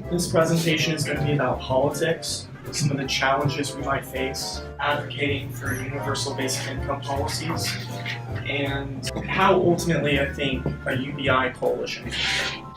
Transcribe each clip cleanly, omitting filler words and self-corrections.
This presentation is going to be about politics, some of the challenges we might face advocating for universal basic income policies, and how ultimately I think a UBI coalition.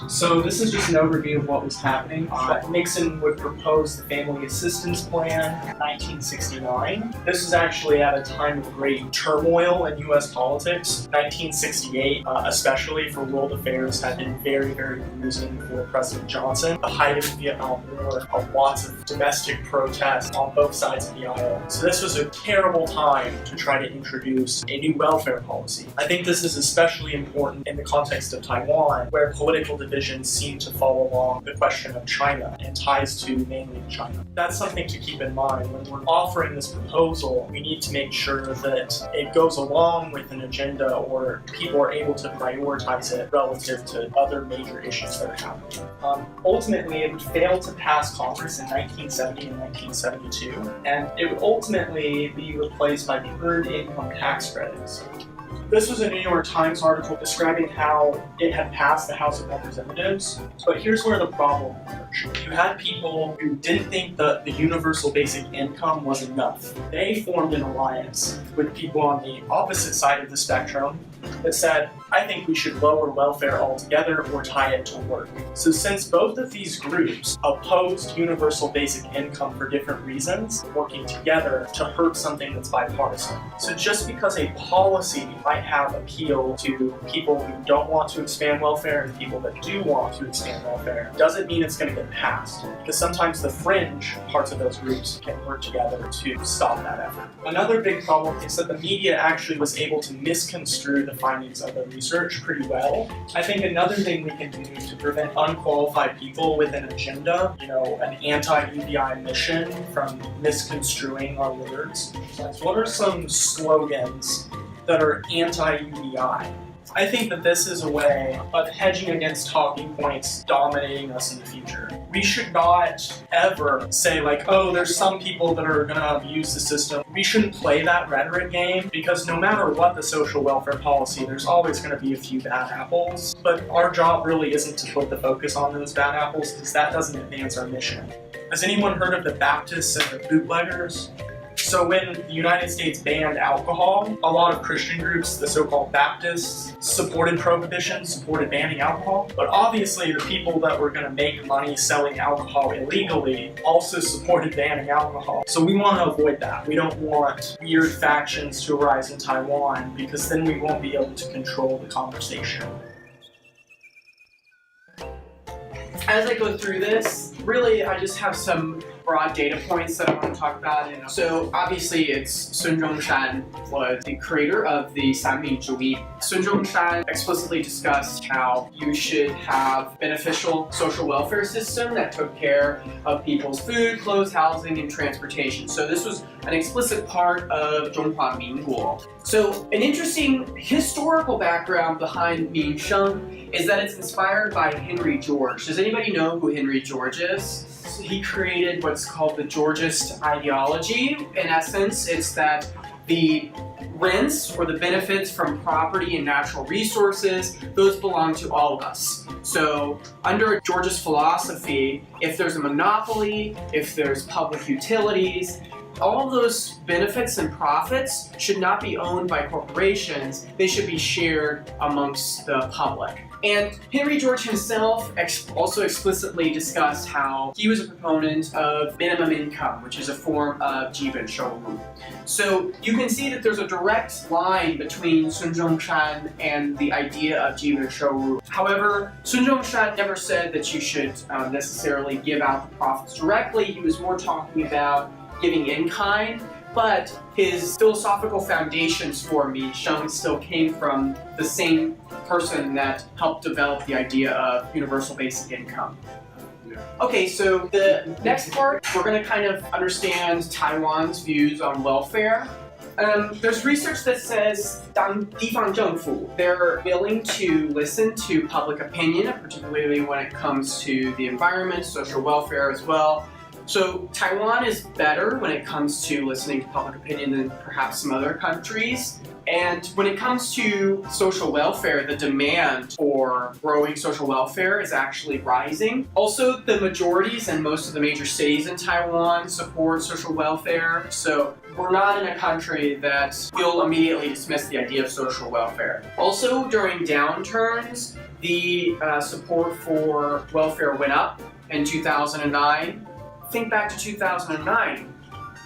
So this is just an overview of what was happening. Nixon would propose the Family Assistance Plan in 1969. This was actually at a time of great turmoil in U.S. politics. 1968, especially for world affairs, had been very, very bruising for President Johnson. The height of the Vietnam War, lots of domestic protests on both sides of the aisle. So this was a terrible time to try to introduce a new welfare policy. I think this is especially important in the context of Taiwan, where political divisions seem to follow along the question of China and ties to mainly China. That's something to keep in mind. When we're offering this proposal, we need to make sure that it goes along with an agenda or people are able to prioritize it relative to other major issues that are happening. Ultimately, it would fail to pass Congress in 1970 and 1972, and it would ultimately be replaced by the Earned Income Tax Credits. This was a New York Times article describing how it had passed the House of Representatives, but here's where the problem emerged. You had people who didn't think that the universal basic income was enough. They formed an alliance with people on the opposite side of the spectrum that said, I think we should lower welfare altogether or tie it to work. So since both of these groups opposed universal basic income for different reasons, working together to hurt something that's bipartisan. So just because a policy might have appeal to people who don't want to expand welfare and people that do want to expand welfare, doesn't mean it's going to get passed. Because sometimes the fringe parts of those groups can work together to stop that effort. Another big problem is that the media actually was able to misconstrue the findings of the research pretty well. I think another thing we can do to prevent unqualified people with an agenda, an anti-UBI mission from misconstruing our words, is what are some slogans that are anti-UBI? I think that this is a way of hedging against talking points dominating us in the future. We should not ever say oh, there's some people that are going to abuse the system. We shouldn't play that rhetoric game because no matter what the social welfare policy, there's always going to be a few bad apples. But our job really isn't to put the focus on those bad apples because that doesn't advance our mission. Has anyone heard of the Baptists and the bootleggers? So when the United States banned alcohol, a lot of Christian groups, the so-called Baptists, supported prohibition, supported banning alcohol. But obviously the people that were going to make money selling alcohol illegally also supported banning alcohol. So we want to avoid that. We don't want weird factions to arise in Taiwan because then we won't be able to control the conversation. As I go through this, really I just have some broad data points that I want to talk about. So obviously it's Sun Zhongshan was the creator of the Sanminzhuyi. Sun Zhongshan explicitly discussed how you should have beneficial social welfare system that took care of people's food, clothes, housing, and transportation. So this was an explicit part of Zhonghua Minguo. So an interesting historical background behind Minsheng is that it's inspired by Henry George. Does anybody know who Henry George is? So he created what's called the Georgist ideology. In essence, it's that the rents or the benefits from property and natural resources, those belong to all of us. So under Georgist philosophy, if there's a monopoly, if there's public utilities, all of those benefits and profits should not be owned by corporations, they should be shared amongst the public. And Henry George himself also explicitly discussed how he was a proponent of minimum income, which is a form of jiben shouru. So you can see that there's a direct line between Sun Zhongshan and the idea of jiben shouru. However, Sun Zhongshan never said that you should necessarily give out the profits directly. He was more talking about giving in kind, but his philosophical foundations for Minsheng still came from the same person that helped develop the idea of universal basic income. Okay, so the next part, we're going to kind of understand Taiwan's views on welfare. There's research that says 当地方政府, they're willing to listen to public opinion, particularly when it comes to the environment, social welfare as well. So Taiwan is better when it comes to listening to public opinion than perhaps some other countries. And when it comes to social welfare, the demand for growing social welfare is actually rising. Also, the majorities and most of the major cities in Taiwan support social welfare. So we're not in a country that will immediately dismiss the idea of social welfare. Also, during downturns, the support for welfare went up in 2009. Think back to 2009.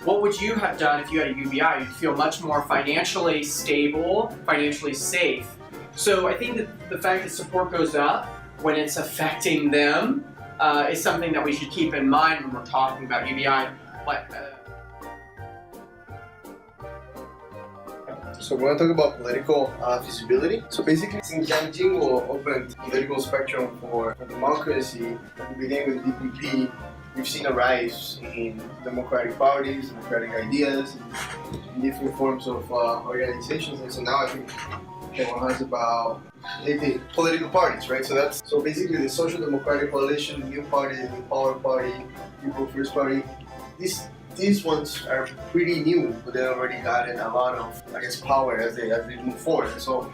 What would you have done if you had a UBI? You'd feel much more financially stable, financially safe. So I think that the fact that support goes up when it's affecting them is something that we should keep in mind when we're talking about UBI. So we're going to talk about political feasibility. So basically, since Jiang will open the political spectrum for democracy, beginning with DPP, we've seen a rise in democratic parties, democratic ideas, in different forms of organizations. And so now I think Taiwan has about 80 political parties, right? So basically the Social Democratic Coalition, the New Party, the New Power Party, People First Party. These ones are pretty new, but they've already gotten a lot of, I guess, power as they move forward. And so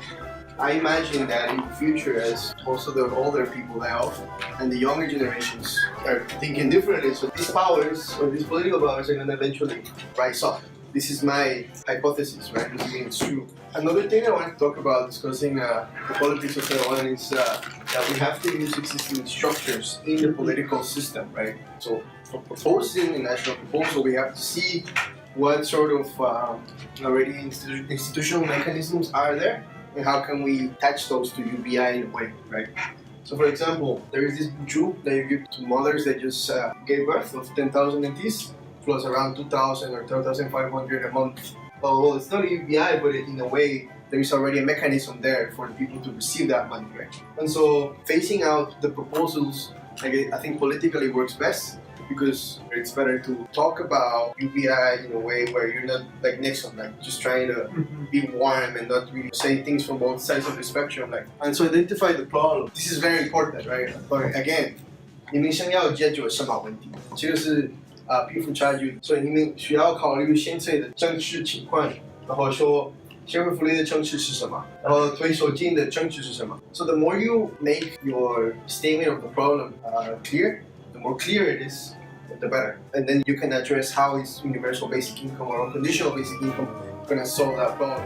I imagine that in the future, as most of the older people now and the younger generations are thinking differently, so these powers or these political powers are going to eventually rise up. This is my hypothesis, right? Doesn't mean it's true. Another thing I want to talk about discussing the politics of Taiwan is that we have to use existing structures in the political system, right? So for proposing a national proposal, we have to see what sort of already institutional mechanisms are there and how can we attach those to UBI in a way, right? So for example, there is this buju that you give to mothers that just gave birth of 10,000 NTs plus around 2,000 or 2,500 a month. Well, it's not a UBI, but in a way, there is already a mechanism there for people to receive that money, right? And so phasing out the proposals, I think politically works best because it's better to talk about UBI in a way where you're not like Nixon, like just trying to be warm and not really say things from both sides of the spectrum. And so identify the problem. This is very important, right? But again, 你们想要解决什么问题？这个是贫富差距，所以你们需要考虑现在的政治情况，然后说社会福利的政治是什么，然后退休金的政治是什么。So the more you make your statement of the problem clear, the more clear it is, the better. And then you can address how is universal basic income or unconditional basic income going to solve that problem.